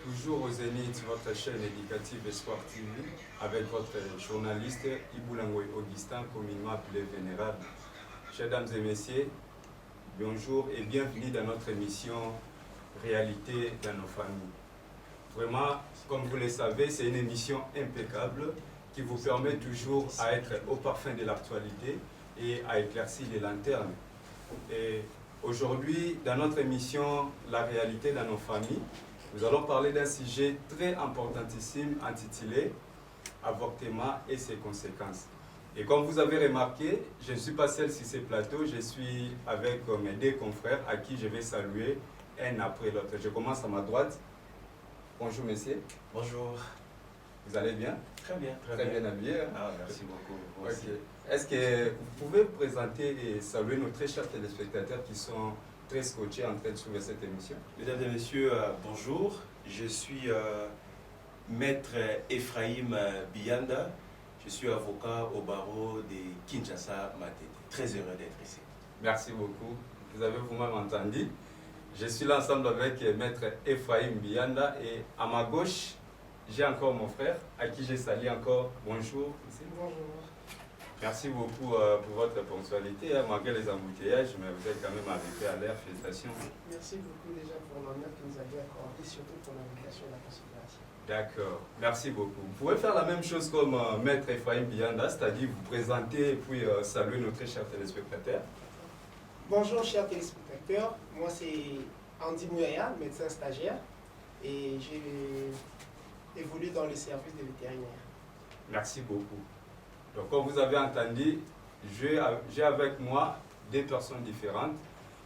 Toujours au Zénith, votre chaîne éducative et sportive, avec votre journaliste Iboulangoy Augustin, communément appelé Vénérable. Chers dames et messieurs, bonjour et bienvenue dans notre émission Réalité dans nos familles. Vraiment, comme vous le savez, c'est une émission impeccable qui vous permet toujours à être au parfum de l'actualité et à éclaircir les lanternes. Et aujourd'hui, dans notre émission La réalité dans nos familles, nous allons parler d'un sujet très importantissime intitulé Avortement et ses conséquences. Et comme vous avez remarqué, je ne suis pas seul sur ce plateau, je suis avec mes deux confrères à qui je vais saluer un après l'autre. Je commence à ma droite. Bonjour messieurs. Bonjour. Vous allez bien? Très bien. Très bien habillé. Ah, merci beaucoup. Okay. Est-ce que vous pouvez vous présenter et saluer nos très chers téléspectateurs qui sont très scotchés en train de suivre cette émission? Mesdames et messieurs, bonjour. Je suis maître Ephraim Bianda. Je suis avocat au barreau de Kinshasa, Matete. Très heureux d'être ici. Merci beaucoup. Vous avez vous-même entendu. Je suis là ensemble avec maître Ephraim Bianda et à ma gauche, j'ai encore mon frère à qui j'ai salué encore. Bonjour. Bonjour. Merci beaucoup pour votre ponctualité, malgré les embouteillages, mais vous êtes quand même arrivé à l'heure. Félicitations. Merci beaucoup déjà pour l'honneur que vous avez accordé, surtout pour l'invitation et la considération. D'accord, merci beaucoup. Vous pouvez faire la même chose comme maître Ephraim Bianda, c'est-à-dire vous présenter et puis saluer nos très chers téléspectateurs. Bonjour chers téléspectateurs, moi c'est Andy Mouyaya, médecin stagiaire, et j'ai évolué dans le service de vétérinaire. Merci beaucoup. Donc, comme vous avez entendu, j'ai avec moi deux personnes différentes,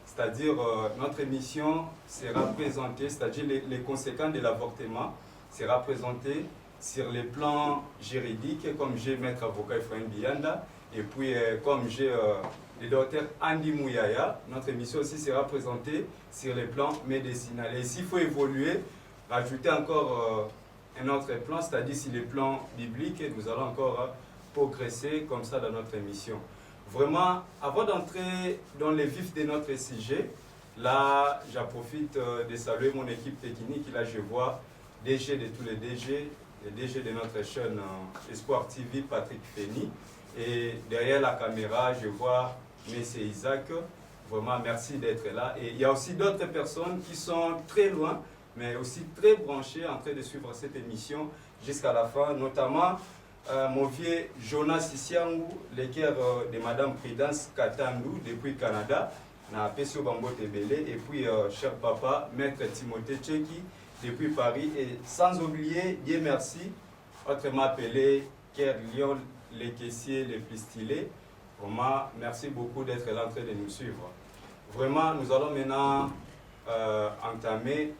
c'est-à-dire notre émission sera présentée, c'est-à-dire les conséquences de l'avortement sera présentée sur les plans juridiques, comme j'ai maître avocat Ephraim Bianda, et puis comme j'ai le docteur Andy Mouyaya, notre émission aussi sera présentée sur les plans médicinaux. Et s'il faut évoluer, rajouter encore un autre plan, c'est-à-dire sur les plans bibliques, nous allons encore progresser comme ça dans notre émission. Vraiment, avant d'entrer dans les vifs de notre sujet, là, j'en profite de saluer mon équipe technique. Là, je vois DG de tous les DG de notre chaîne Espoir TV, Patrick Fény. Et derrière la caméra, je vois M. Isaac. Vraiment, merci d'être là. Et il y a aussi d'autres personnes qui sont très loin, mais aussi très branchées en train de suivre cette émission jusqu'à la fin, notamment mon vieux Jonas Sissiangou, le cœur de Madame Prudence Katandou depuis Canada, na Pesio Bambo Tebele, et puis cher papa, maître Timothée Tcheki depuis Paris, et sans oublier, Dieu merci, autrement appelé Cœur Lyon, les caissiers les plus stylés. Vraiment, merci beaucoup d'être là en train de nous suivre. Vraiment, nous allons maintenant entamer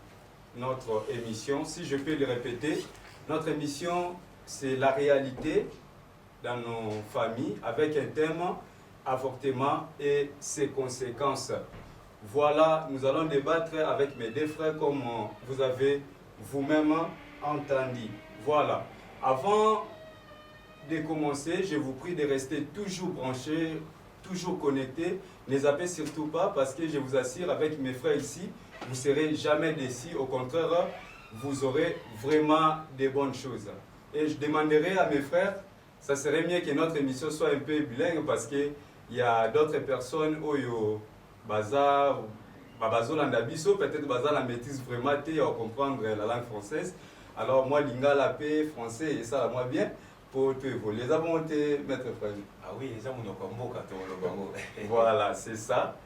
notre émission. Si je peux le répéter, notre émission, c'est la réalité dans nos familles avec un thème avortement et ses conséquences. Voilà, nous allons débattre avec mes deux frères comme vous avez vous-même entendu. Voilà. Avant de commencer, je vous prie de rester toujours branchés, toujours connectés. Ne zappez surtout pas parce que je vous assure avec mes frères ici, vous ne serez jamais déçus. Au contraire, vous aurez vraiment de bonnes choses. Et je demanderai à mes frères, ça serait mieux que notre émission soit un peu bilingue parce qu'il y a d'autres personnes au bazar, babazolandabiso, peut-être bazar la maîtrise vraiment à comprendre la langue française. Alors moi, lingala paix, français, et ça moi bien, pour te évoluer. Les avons été maître frère. Ah oui, les avons nos Voilà, c'est ça.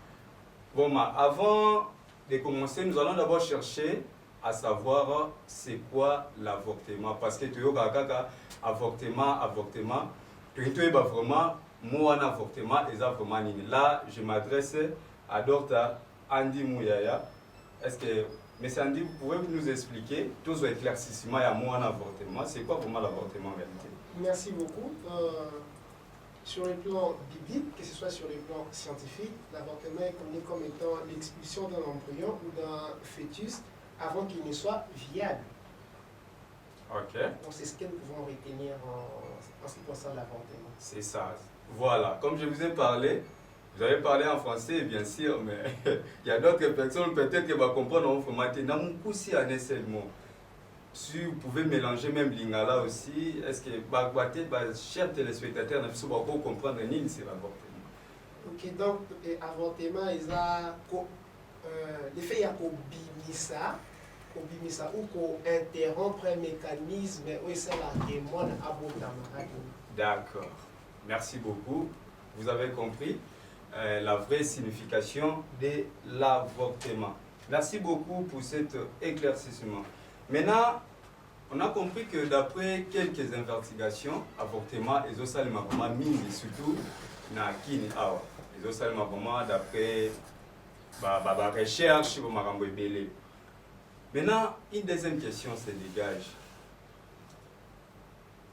Bon, avant de commencer, nous allons d'abord chercher à savoir c'est quoi l'avortement. Parce que tu as avortement, tu as vraiment moi un avortement et ça vraiment nini. Là, je m'adresse à Dr Andy Mouyaya. Est-ce que, monsieur Andy, vous pouvez nous expliquer, tous les éclaircissements à moi un avortement, c'est quoi vraiment l'avortement en réalité? Merci beaucoup. Sur le plan biblique, que ce soit sur le plan scientifique, l'avortement est connu comme étant l'expulsion d'un embryon ou d'un fœtus avant qu'il ne soit viable. Ok. Donc c'est ce que nous pouvons retenir en ce qui concerne l'avortement. C'est ça. Voilà. Comme je vous ai parlé, vous avez parlé en français, bien sûr, mais il y a d'autres personnes peut-être qui vont comprendre en formaté. Dans mon coup, si un seul mot. si vous pouvez mélanger même Lingala aussi, est-ce que chers téléspectateurs, nous pouvons comprendre ni c'est l'avortement. Ok, donc avortement, l'effet il y a kobimisa ou qu'on interrompre un mécanisme où c'est la démon abondamment. D'accord. Merci beaucoup. Vous avez compris la vraie signification de l'avortement. Merci beaucoup pour cet éclaircissement. Maintenant, on a compris que d'après quelques investigations, avortement et zosalima vraiment mine surtout na kini awa. Les zosalima vraiment d'après ba recherche pour marambo ebele. Maintenant, une deuxième question se dégage.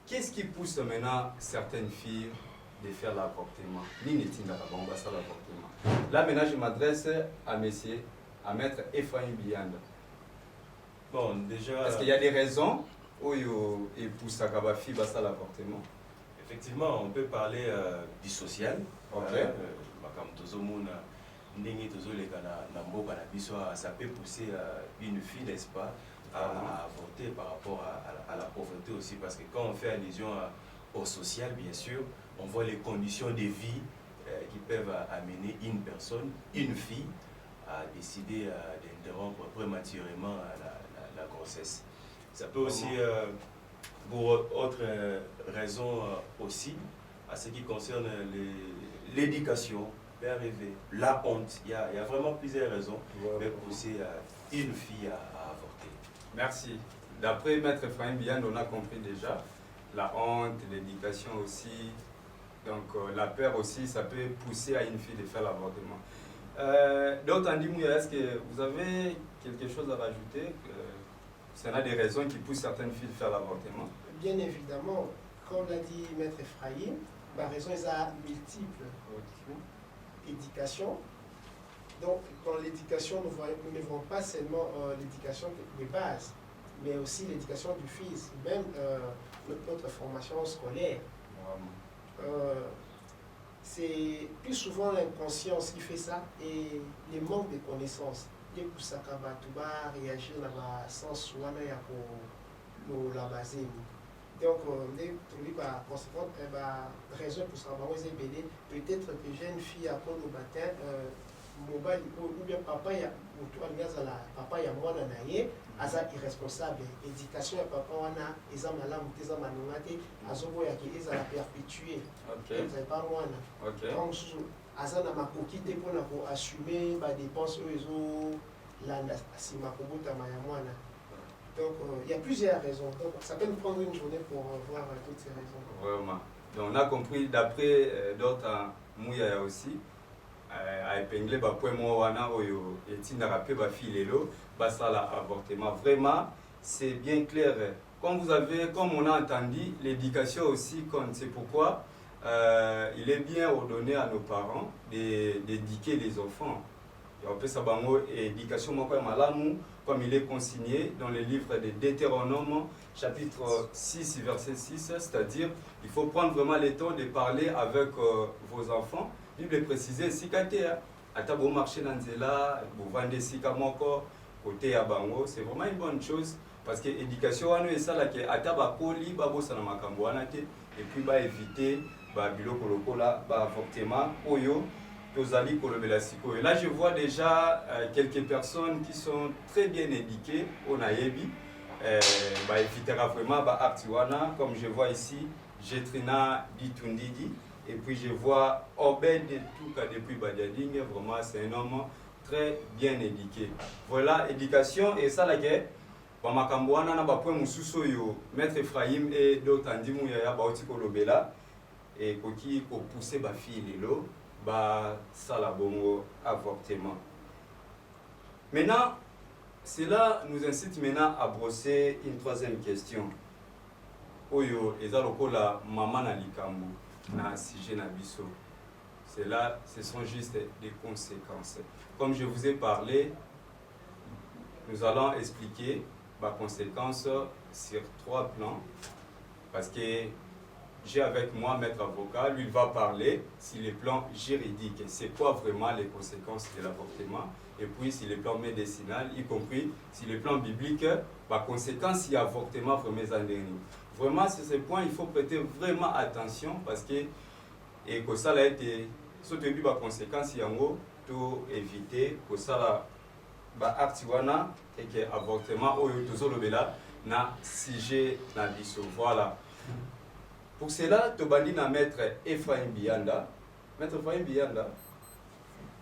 Qu'est-ce qui pousse maintenant certaines filles de faire l'avortement? Là maintenant je m'adresse à monsieur, à maître Ephraim Bianda. Bon, déjà... Est-ce qu'il y a des raisons où il pousse à faire l'avortement? Effectivement, on peut parler du social. Ok. Ça peut pousser une fille, n'est-ce pas, à avorter par rapport à la pauvreté aussi. Parce que quand on fait allusion au social, bien sûr, on voit les conditions de vie qui peuvent amener une personne, une fille, à décider d'interrompre prématurément la grossesse. Ça peut aussi, pour autre raison aussi, à ce qui concerne l'éducation, peut arriver, la honte. Il y a vraiment plusieurs raisons pour pousser une fille à avorter. Merci. D'après Maître Ephraim Biand, on a compris déjà la honte, l'éducation aussi. Donc la peur aussi, ça peut pousser à une fille de faire l'avortement. Donc Andy Mouya, est-ce que vous avez quelque chose à rajouter? Ça a des raisons qui poussent certaines filles à faire l'avortement? Bien évidemment, comme l'a dit Maître Ephraim, la raison est multiple. Éducation. Donc dans l'éducation, nous ne voyons pas seulement l'éducation de base, mais aussi l'éducation du fils, même notre formation scolaire. C'est plus souvent l'inconscience qui fait ça et le manque de connaissances. Et pour ça, tu vas réagir dans le sens où on est la base. Donc, par conséquent, raison pour ça, peut-être que jeune fille après le baptême, ou bien papa ya moi naye aza irresponsable éducation ya papa wana eza malamu te eza manonga te azoboya ke ezala perpétuer ezali pa mwana donc susu aza na makoki te mpona koassume badépense oyo ezolanda nsima kobotama ya mwana. Donc il y a plusieurs raisons, donc ça peut nous prendre une journée pour voir toutes ces raisons. Vraiment. Donc on a compris d'après d'autres Mouya aussi à épingler point moi wana oyo etinda pe ba filelo basala avortement. Vraiment c'est bien clair. Comme on a entendu, l'éducation aussi compte. C'est pourquoi il est bien ordonné à nos parents d'éduquer les enfants. Et on peut savoir éducation malamu comme il est consigné dans le livre de Deutéronome chapitre 6 verset 6, c'est-à-dire il faut prendre vraiment le temps de parler avec vos enfants. Bible précisé si katea ata bo marché dans nzela bo vendre sika moko côté ya bango, c'est vraiment une bonne chose parce que éducation wana esala ke ata ba koli ba bosa na makambo wana te et puis ba éviter ba biloko lokola ba avortement oyo tozali kolobela siko. Et là je vois déjà quelques personnes qui sont très bien éduquées au nayebi ba évitera vraiment ba actiwana comme je vois ici Jetrina Ditundidi. Et puis je vois Obed Touka depuis Badiading, vraiment c'est un homme très bien éduqué. Voilà, éducation et ça là que Bamakamboana na ba point mususo yo Maître Ephraim et d'autres andimu ya ba otiko lobela et koki ko pousser ba fille lelo ba sala bongo avortement. Maintenant, cela nous incite maintenant à brosser une troisième question. Oyo ezalokola mama na likambo. Ce sont juste des conséquences. Comme je vous ai parlé, nous allons expliquer les conséquences sur 3 plans. Parce que j'ai avec moi maître avocat, lui il va parler sur les plans juridiques, c'est quoi vraiment les conséquences de l'avortement, et puis sur les plans médicinal, y compris sur les plans bibliques, conséquences y avortement vraiment en dernier. Vraiment sur ce point il faut prêter vraiment attention parce que et que ça a été surtout les conséquences yango to éviter que ça actiwana et que avortement oyo tozolobela na sujet na biso. Voilà. Pour cela, Tobandi na maître Ephraim Bianda. Maître Ephraim Bianda,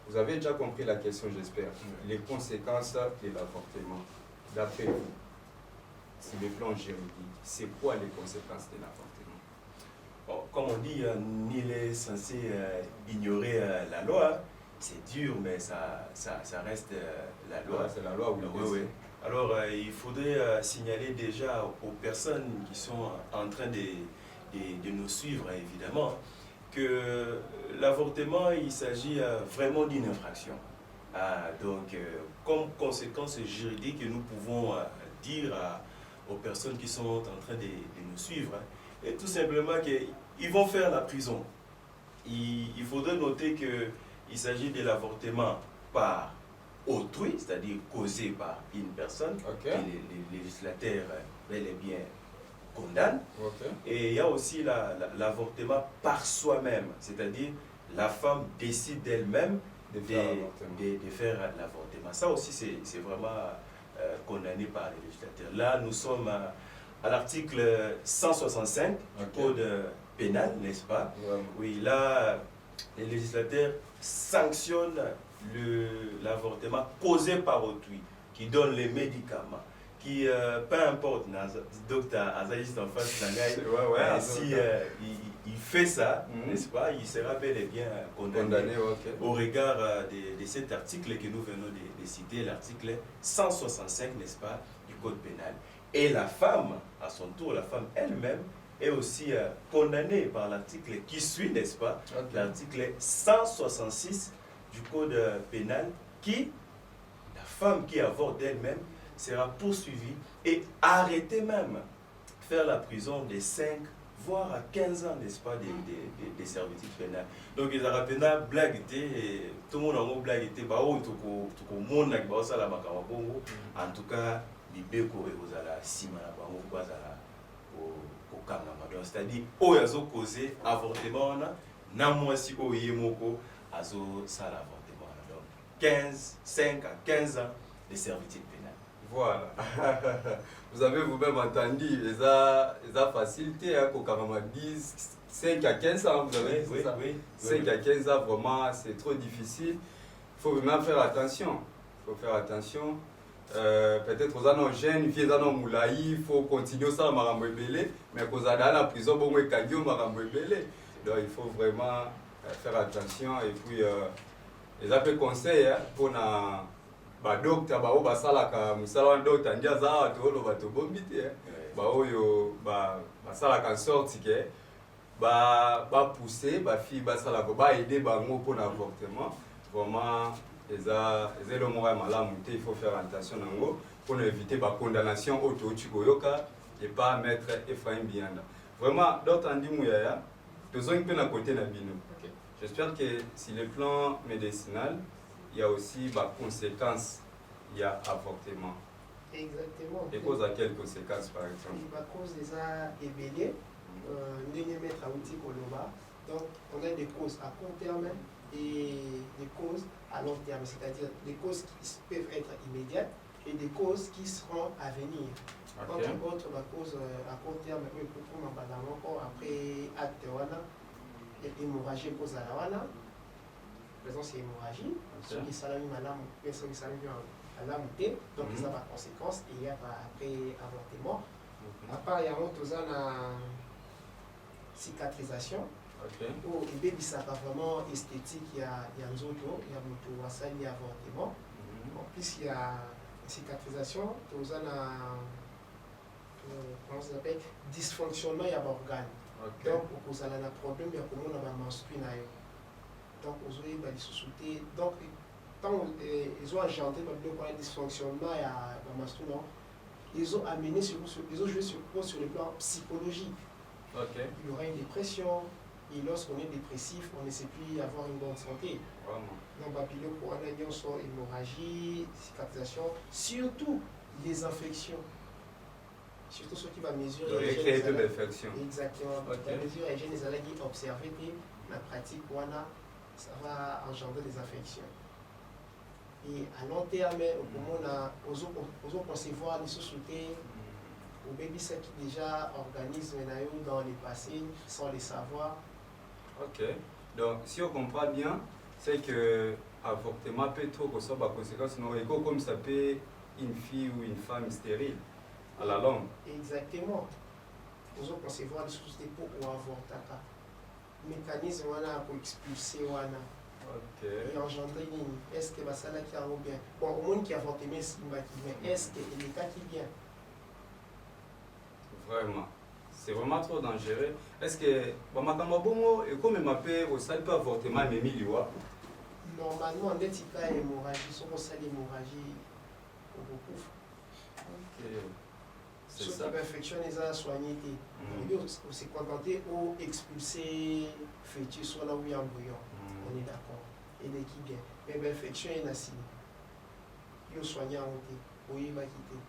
vous avez déjà compris la question, j'espère. Les conséquences de l'avortement. D'après vous, sur le plan juridique, c'est quoi les conséquences de l'avortement? Bon, comme on dit, nul n'est censé ignorer la loi. C'est dur, mais ça reste la loi. C'est la loi, oui. Oui. Alors, il faudrait signaler déjà aux personnes qui sont en train de nous suivre, évidemment, que l'avortement, il s'agit vraiment d'une infraction. Donc, comme conséquence juridique, nous pouvons dire aux personnes qui sont en train de nous suivre, et tout simplement qu'ils vont faire la prison. Il faudrait noter qu'il s'agit de l'avortement par autrui, c'est-à-dire causé par une personne, okay. Et les législateurs bel et bien condamnent. Okay. Et il y a aussi l'avortement par soi-même, c'est-à-dire la femme décide d'elle-même de faire l'avortement. Ça aussi, c'est vraiment condamné par les législateurs. Là, nous sommes à l'article 165 du Code pénal, n'est-ce pas? Oui, là, les législateurs sanctionnent l'avortement causé par autrui, qui donne les médicaments, qui, peu importe, docteur Azaïs en face, si il fait ça, n'est-ce pas, il sera bel et bien condamné au regard de cet article que nous venons de citer, l'article 165, n'est-ce pas, du Code pénal. Et la femme, à son tour, la femme elle-même, est aussi condamnée par l'article qui suit, n'est-ce pas, l'article 166 du Code pénal, qui, la femme qui avorte d'elle-même, sera poursuivie et arrêtée même, faire la prison de 5 voire à 15 ans, n'est-ce pas, des servitudes pénales. Donc les Arabes blague était, tout le monde a blague était, en tout cas, libeko et vous allez simana bango au kangama. Donc c'est-à-dire, au yazo causé avortement na moi si au yemoko azo ça l'avortement. Donc 5 à 15 ans de servitude pénale. Voilà. Vous avez vous-même entendu, les a facilité, hein, qu'au 10, 5 à 15 ans, vous avez dit ça. Oui. 5 à 15 ans, vraiment, c'est trop difficile. Il faut vraiment faire attention. Il faut faire attention. Peut-être aux années jeunes, vieux années moulaï, il faut continuer ça à Marambouébélé, mais qu'aux années à la prison, bon, moi, Kadio, Marambouébélé. Donc, il faut vraiment faire attention. Et puis, les appels conseils, hein, pour na docteur ba o basala ka musala wa docteur ndia za watu olo bato bombite ba oyo ba basala ka sorti ke ba pousser ba fille basala ko ba aider bango pour l'avortement. Vraiment les le moral malamu il faut faire attention nango pour éviter ba condamnation auto chikoyoka et pas mettre Ephraim Bianda. Vraiment docteur ndi muyaya tozongi pe na côté na bino. J'espère que sur le plan médicinal il y a aussi des conséquences, il y a avortement. Exactement. Et cause à quelles conséquences par exemple? Il va cause des ébélés, mettre à outil Koloba. Donc on a des causes à court terme et des causes à long terme, c'est-à-dire des causes qui peuvent être immédiates et des causes qui seront à venir. Okay. Entre autres, la cause à court terme, après acte hémorragie cause à la wana. Présence hémorragie, ceux qui salament personne qui salament à la montée, donc ça va conséquence et il y a après avortement. À part il y a une cicatrisation. Où le bébé ça va vraiment esthétique, il y a un autre, il y a un ça il y a avortement. En plus il y a une cicatrisation, comment ça s'appelle, dysfonctionnement il y a organe. Donc vous avez un problème, il y a comment on va menstruer. Donc, donc, quand ils ont agenté le dysfonctionnement et la menstruation, ils ont amené ils ont joué sur le plan psychologique. Il y aura une dépression. Et lorsqu'on est dépressif, on ne sait plus avoir une bonne santé. Vraiment. Donc, pour un hémorragie, cicatrisation, surtout les infections. Surtout ceux qui vont mesurer les créer de l'infection. Exactement. La mesure et les allergies observées, la pratique, ça va engendrer des infections. Et à long terme, on a concevoir les sociétés, au baby ça qui déjà organisme dans le passé sans les savoir. Ok. Donc, si on comprend bien, c'est que l'avortement peut trop recevoir par conséquence, non, et comme ça peut une fille ou une femme stérile à la longue. Exactement. Nous allons concevoir les sociétés pour avorter. Le mécanisme pour expulser. Ok. Et engendrer une. Est-ce que ça qui a bien? Bon, au moins qui a avorté, mais est-ce que les cas qui vient? Vraiment. C'est vraiment trop dangereux. Est-ce que, et comme il m'appelle au salle pas avortement, mais milieu? Normalement, dès qu'il y a une hémorragie, si on a l'hémorragie, on recouvre. Ok. C'est Ceux ça. qui infection, les a soignés. On s'est contenté ou expulser fœtus soit là où il y a un embryon. On est d'accord. Et l'équipe bien. Mais l'infection est là. Il faut soigner en côté. Oui, il va quitter.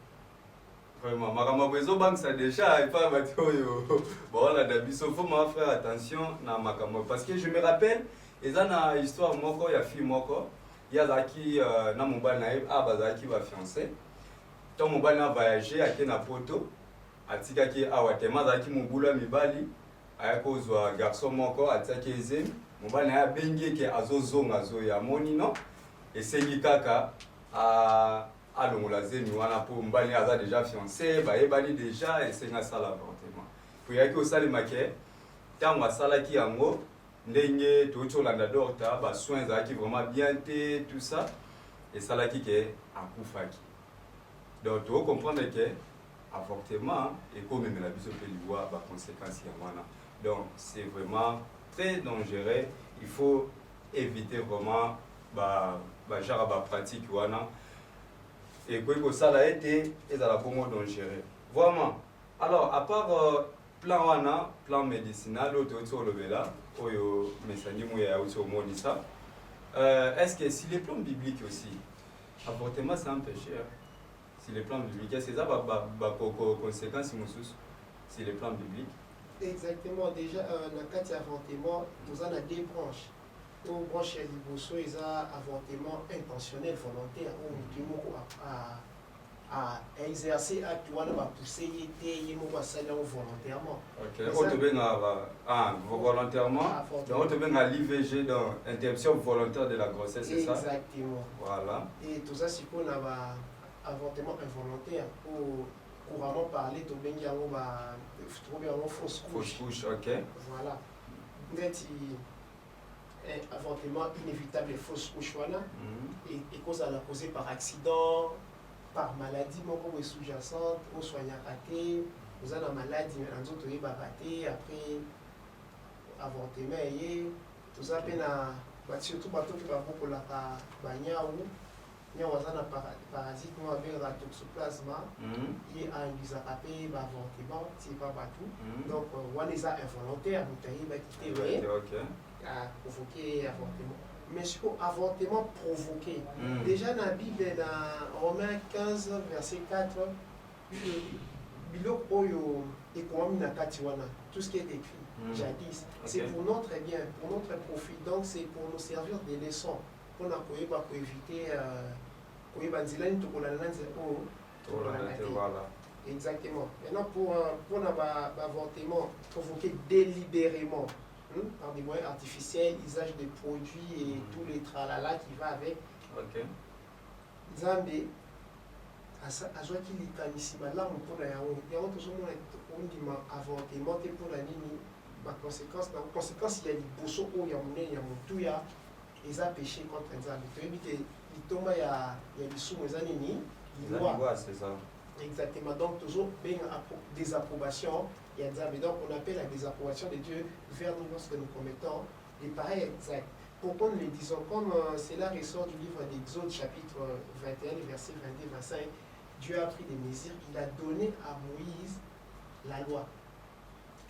Vraiment, ma maison banque ça déjà et pas bon là d'habitude faut m'en faire attention na makamo parce que je me rappelle ils ont une histoire moko ya fille moko ya zaki na mobile na bazaki ba fiancé ton mobile na voyager ake na poto atika ki awatema zaki mobula mibali ayakozwa garçon moko ataki ezemi mobile na ya bengi ke azozonga zoya moni no esengi kaka alongola zemi wana po mbali aza déjà fiancé bayebani déjà esenga sala avortement po yaki osalemake ntango asalaki yango ndenge touti olanda docteur basoin ezalaki vraiment bien te tout ça esalaki ke akufaki donc tocomprendre ke avortement ekomemela biso mpe liwa baconséquence ya wana donc c'est vraiment très dangereux il faut éviter vraiment genre bapratique wana et que ça a été et ça la bonne dangereux vraiment alors à part plan médicinal l'autre le là oyo mesani moya aussi au monde ça est-ce que si les plans bibliques aussi avortement c'est un péché si les plans bibliques c'est ça conséquences si les plans bibliques exactement déjà dans le cas d'avortement nous avons deux branches. Aux branches et liboso, ils ont avortement intentionnel, volontaire, où à exercer acte ou à pousser, ils ont volontairement. Ok, volontairement, donc on te l'IVG dans interruption volontaire de la grossesse, c'est ça? Exactement. Voilà. Et tout ça, c'est qu'on a avortement involontaire, pour couramment parler, tu bien trouver une fausse couche. Fausse couche, ok. Voilà. Avortement inévitable et fausse couche et cause à la causée par accident, par maladie sous-jacente, ou soignant raté, vous avez une maladie, vous avez raté, après avortement, tout ça, surtout qui va beaucoup la bagna ou il y a un parasite, nous avons un toxoplasma, qui est un bisapapé, avortement, c'est pas tout. Donc, on les a involontaires, vous avez quitté, à provoquer avortement. Mais ce avortement provoqué, déjà dans la Bible, dans Romains 15, verset 4, tout ce qui est écrit jadis, c'est pour notre bien, pour notre profit, donc c'est pour nous servir des leçons, pour éviter exactement. Maintenant, pour l'avortement provoqué délibérément, par des moyens artificiels, usage de produits et tous les tralala qui va avec. Ok. Zambé, à ce qui est ici, là, on peut y avoir toujours un avortement pour la ligne. La conséquence, il y a des bossos où il y a mon tout, il y a des péchés contre les Zambé. Tu vois, il y a des sous les années, c'est ça. Exactement. Donc, toujours des approbations. Il y a des donc on appelle la désapprobation de Dieu vers nous lorsque nous commettons les pareils exacts. Pourquoi nous le disons? Comme cela ressort du livre d'Exode, chapitre 21, verset 22-25, Dieu a pris des mesures, il a donné à Moïse la loi.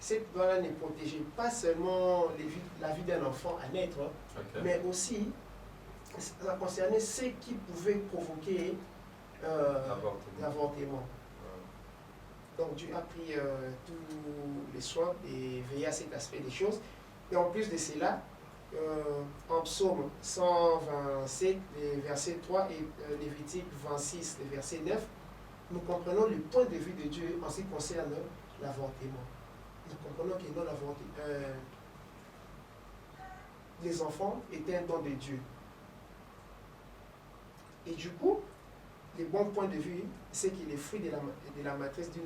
cette loi-là ne protégeait pas seulement la vie d'un enfant à naître, Ok. mais aussi ça concernait ce qui pouvait provoquer l'avortement. Donc Dieu a pris tous les soins et veillé à cet aspect des choses. Et en plus de cela, en psaume 127, les versets 3 et Lévitique 26, les versets 9, nous comprenons le point de vue de Dieu en ce qui concerne l'avortement. Nous comprenons que non, les enfants étaient un don de Dieu. Et du coup, le bon point de vue, c'est que les fruits de la matrice d'une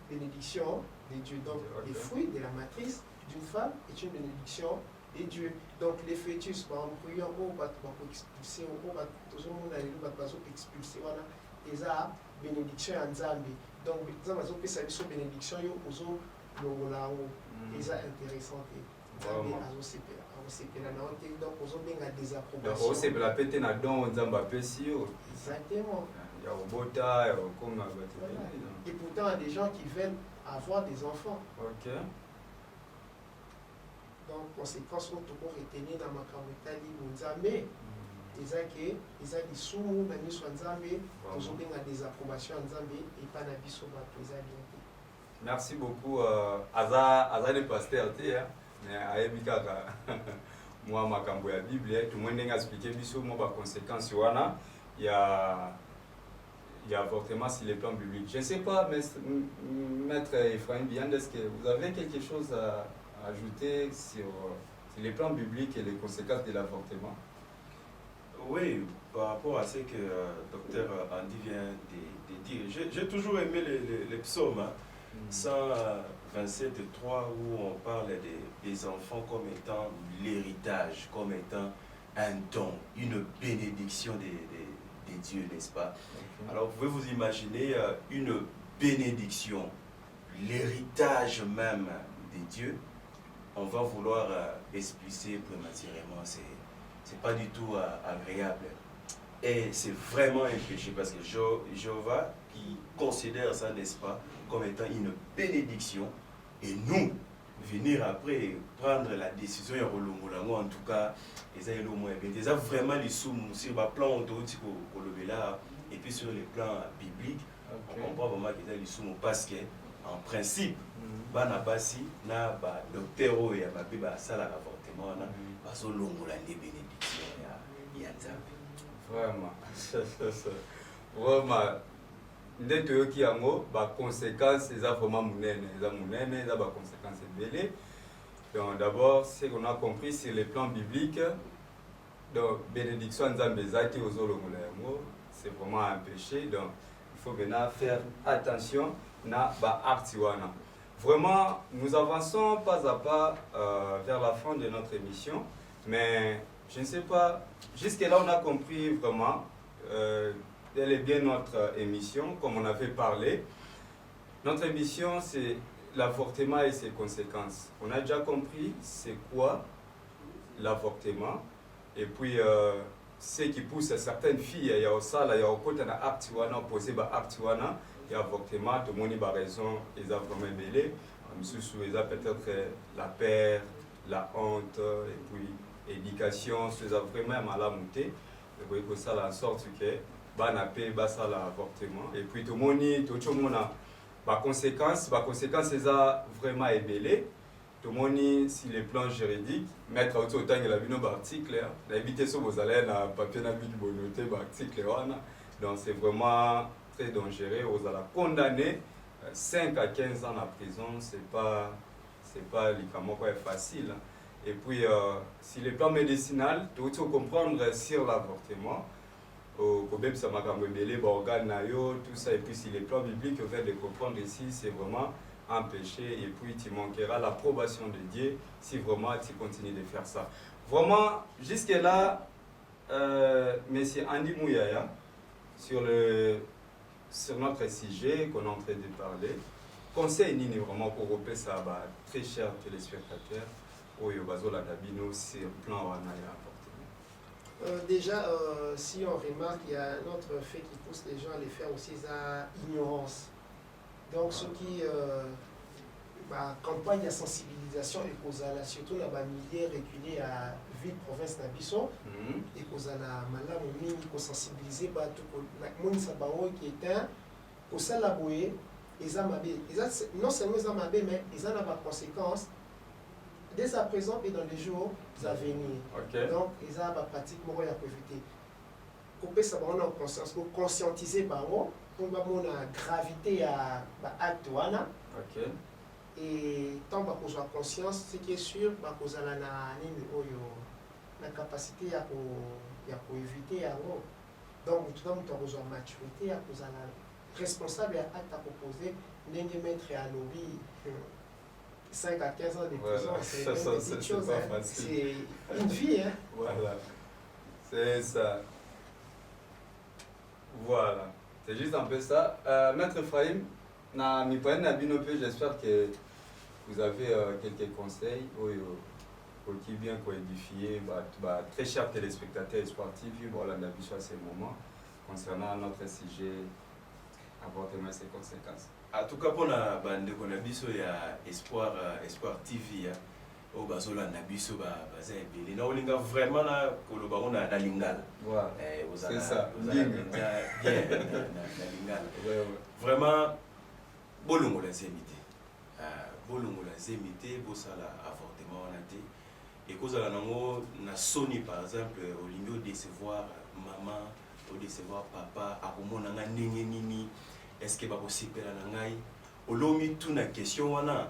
bénédiction de Dieu. Donc, les fruits de la matrice d'une femme est une bénédiction de Dieu. Donc, les fœtus, par exemple, expulser, tout le monde a expulsé, voilà, et ça, bénédiction en Zambie. Donc, ça m'a dit que ça a bénédiction, et ça intéressant. Donc, on a des approbations. Exactement. Et pourtant, il y a des gens qui veulent avoir des enfants. Ok. Donc, conséquence, on peut retenir dans ma caméra, mais ils ont des sous, ils ont des approbations en Zambie et pas d'habits sur la. Merci beaucoup. Aza le pasteur, mais Aebikaka, moi, ma cambo ya Bible, tout le monde a expliqué les conséquences. Il y a avortement sur les plans bibliques. Je ne sais pas, Maître Ephraim Biand, est-ce que vous avez quelque chose à ajouter sur les plans bibliques et les conséquences de l'avortement? Oui, par rapport à ce que Dr Andy vient de dire, j'ai toujours aimé les psaumes, 127 3, où on parle des enfants comme étant l'héritage, comme étant un don, une bénédiction des dieux, n'est-ce pas? Alors, vous pouvez vous imaginer une bénédiction, l'héritage même des dieux. On va vouloir expulser prématurément, c'est pas du tout agréable. Et c'est vraiment un péché parce que Jéhovah qui considère ça, n'est-ce pas, comme étant une bénédiction, et nous, venir après prendre la décision, en tout cas, ils ont vraiment les sous sur le plan et puis sur les plans bibliques, on comprend vraiment qu'ils ont les sous parce qu'en principe, banabasi na ba docteur ya ba beba sala l'avortement na ba so longola les bénédictions ya Nzambe. Vraiment. Vraiment. Nde toyoki yango ba conséquences eza vraiment munene, eza ba conséquences ebele. Donc d'abord, ce qu'on a compris sur les plans bibliques, donc bénédiction Nzambe ezaki ozolongola yango, c'est vraiment un péché. Donc il faut maintenant faire attention na ba acte wana. Vraiment, nous avançons pas à pas vers la fin de notre émission, mais je ne sais pas, jusque-là on a compris vraiment, quelle est bien notre émission, comme on avait parlé. Notre émission, c'est l'avortement et ses conséquences. On a déjà compris c'est quoi l'avortement, et puis ce qui pousse certaines filles, il y a aussi un acte posé par acte il y a avortement, tout le monde a raison, ils ont vraiment mêlé. Ils ont peut-être la peur, la honte, et puis l'éducation, ils ont vraiment mal à monter. Vous voyez que ça a en sorte que la paix, ça l'avortement. Et puis tout le monde a conséquences, ils ont vraiment ébélé. Tout le monde, si les plans juridiques, mettre autant que la vie de l'article, éviter ça, vous allez dans le papier de noter l'article. Donc c'est vraiment très dangereux, vous allez condamner 5 à 15 ans en prison, c'est pas facile. Et puis, si les plans médicinaux, tu dois comprendre sur l'avortement, tout ça, et puis si les plans bibliques, vous de comprendre ici, c'est vraiment un péché, et puis tu manqueras l'approbation de Dieu si vraiment tu continues de faire ça. Vraiment, jusque-là, monsieur Andy Mouyaya, sur notre sujet qu'on est en train de parler, conseil nini vraiment pour repérer ça, très chers téléspectateurs, au Yobazola Dabino, sur le plan Wanaya apporté. Déjà, si on remarque, il y a un autre fait qui pousse les gens à les faire aussi, c'est l'ignorance. Donc, ceux qui campagne de sensibilisation et kozala surtout na ba milieu reculé à ville province na biso et kozala malamu mingi ko sensibiliser bato ko monisa bango qui est kosala boye eza mabe eza non seulement eza mabe mais eza na ba conséquences dès à présent et dans les jours à venir. Donc eza ba pratique moko ya ko éviter ko pesa bango na conscience ko conscientiser bango pour ba mona gravité ya ba acte wana. Et tant que j'ai conscience, ce qui est sûr, que j'ai la capacité à éviter. Donc, tout le monde a besoin de maturité, à cause de la responsable et acte à proposer, n'est mettre à lobby 5 à 15 ans de prison. C'est une chose, c'est une vie. Hein. Voilà, c'est ça. Voilà, c'est juste un peu ça. Maître Ephraim, j'espère que vous avez quelques conseils pour qui bien édifier très chers téléspectateurs et sportifs voilà à ce moment concernant notre sujet avortement et ses conséquences. En tout cas pour la bande qu'on a biso ya espoir TV au bazola na biso baza ebele na olinga vraiment na koloba on na lingala voilà c'est ça na lingala vraiment bolongo la zemité bosala avortement wana te et kozala nango na soni par exemple olingi décevoir maman ou décevoir papa akomona nga ndenge nini est-ce que bakosepela na ngai olomi tout na question wana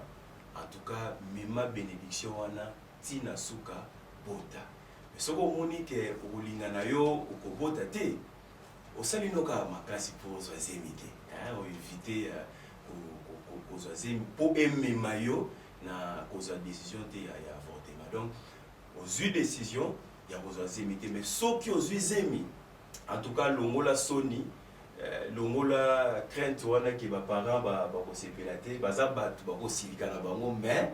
en tout cas mema bénédiction wana tina suka bota mais soko omoni ke okolinga na yo okobota te osali noka makasi pour ozwa zemi te o éviter kozwa zemi po emema yo na kozwa décision te ya avortement donc ozwi décision ya kozwa zemi te mais soki ozwi zemi en tout cas longola soni longola crainte wana ki baparent bakosepela te baza bato bakosilika na bango mais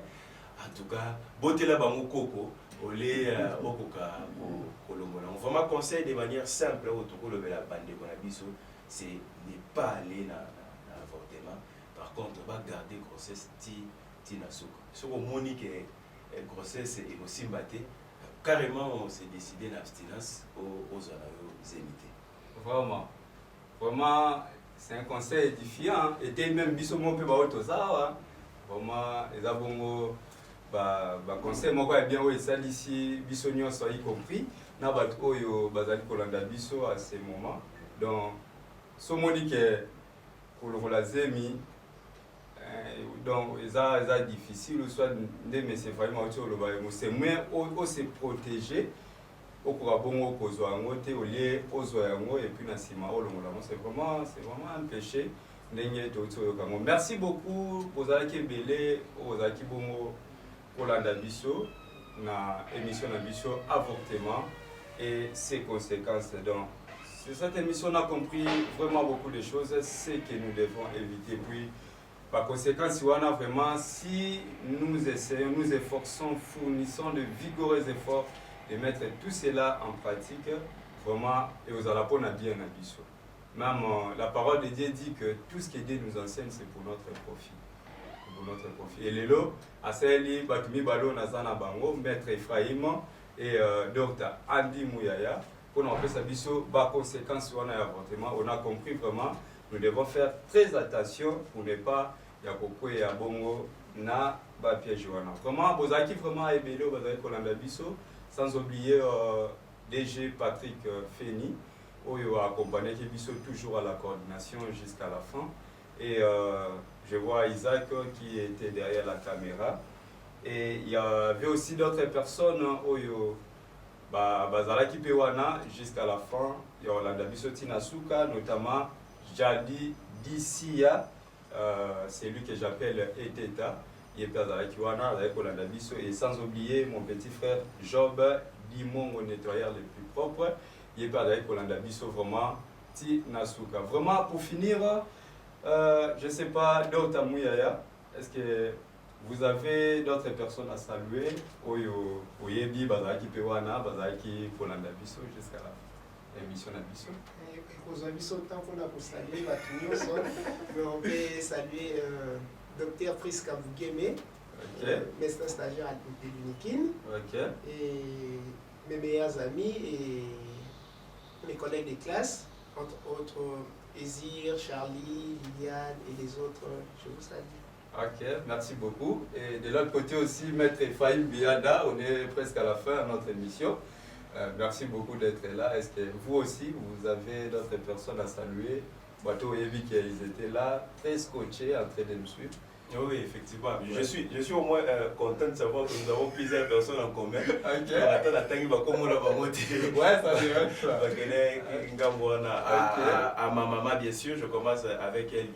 en tout cas botela bango koko ole okoka kolongola vraiment conseil de manière simple otokolobela bandeko na biso c'est ne pas aller na avortement. Par contre, on va garder grossesse tina suka. Si on moni que grossesse est aussi battée, carrément on s'est décidé l'abstinence aux zénité. Vraiment, vraiment, c'est un conseil édifiant. Et dès même biso mo pe ba otozawa. Vraiment, les abongo ba conseil moko bien o esali ici biso nyonso y compris na bato oyo bazali kolanda biso à ce moment. Donc so moni que pour la zemi donc ça difficile soit mais c'est vraiment c'est moins on se protéger au bon opposant ngote au lieu aux oyango et puis na sima c'est vraiment un péché. Merci beaucoup aux Alaki Belé, aux Alaki Bongo pour l'Andabiso, na émission d'Andabiso avortement et ses conséquences. Donc, sur cette émission, on a compris vraiment beaucoup de choses, ce que nous devons éviter. Puis, par conséquent, si on a vraiment, si nous essayons, nous efforçons, fournissons de vigoureux efforts de mettre tout cela en pratique, vraiment, et aux Alapon a bien Andabiso. Même la parole de Dieu dit que tout ce que Dieu nous enseigne, c'est pour notre profit. Pour notre profit. Et les lots, à Sali, Batumi Balo, Nazana Bango, Maître Ephraim et Dr. Andy Mouyaya, pour nous faire sa biso, par conséquent, si on a avortement, on a compris vraiment, nous devons faire très attention pour ne pas y a Bongo, na ba piège. Vraiment, vous avez vraiment aimé le Bazari Kolanda Biso, sans oublier DG Patrick Feni. Oyo a accompagné Kibiso toujours à la coordination jusqu'à la fin. Et je vois Isaac qui était derrière la caméra. Et il y avait aussi d'autres personnes, Oyo Bazala Kipewana jusqu'à la fin. Il y a Olanda Biso Tinasuka, notamment Jadi Dissia, c'est lui que j'appelle Eteta. Il est Bazala Kiwana avec Olanda Biso. Et sans oublier mon petit frère Job Dimon, mon nettoyeur le plus propre. Il est pas avec Olanda Biso vraiment Ti Nasuka. Vraiment pour finir, je ne sais pas, Dr. Mouyaya, est-ce que vous avez d'autres personnes à saluer? Oyo Oyebi Bazaki Pewana, Bazaki Olanda Biso jusqu'à l'émission Nabiso. Aux amis, tant qu'on a pour saluer, mais on peut saluer Dr Priska Bougeme, médecin stagiaire à l'Unikin. Et mes meilleurs amis et mes collègues de classe, entre autres Ezir, Charlie, Liliane et les autres, je vous salue. Ok, merci beaucoup. Et de l'autre côté aussi, Maître Ephraim Bianda, on est presque à la fin de notre émission. Merci beaucoup d'être là. Est-ce que vous aussi, vous avez d'autres personnes à saluer? Bateau Yevi qui ils étaient là, très scotchés, en train de nous suivre. Oui, effectivement. Je suis au moins content de savoir que nous avons plusieurs personnes en commun. Ok. Attends, comme on va monter. Ouais, ça dirait ça. À ma maman, bien sûr, je commence avec elle,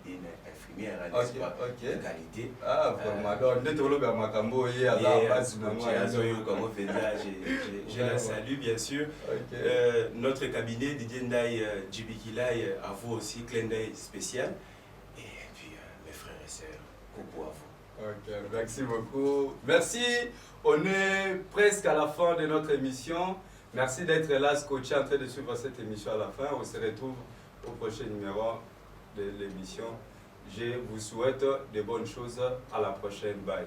une infirmière, n'est-ce pas, de qualité. Ah, vraiment. Donc, dès que vous avez Makambo, il y a la base de moi. Je la salue, bien sûr. Notre cabinet, Didier Ndaï Djibikilai, à vous aussi, clin d'œil spécial. Et puis, mes frères et sœurs, coucou à vous. Ok, merci beaucoup. Merci. On est presque à la fin de notre émission. Merci d'être là, scotché, en train de suivre cette émission à la fin. On se retrouve au prochain numéro de l'émission. Je vous souhaite de bonnes choses. À la prochaine. Bye.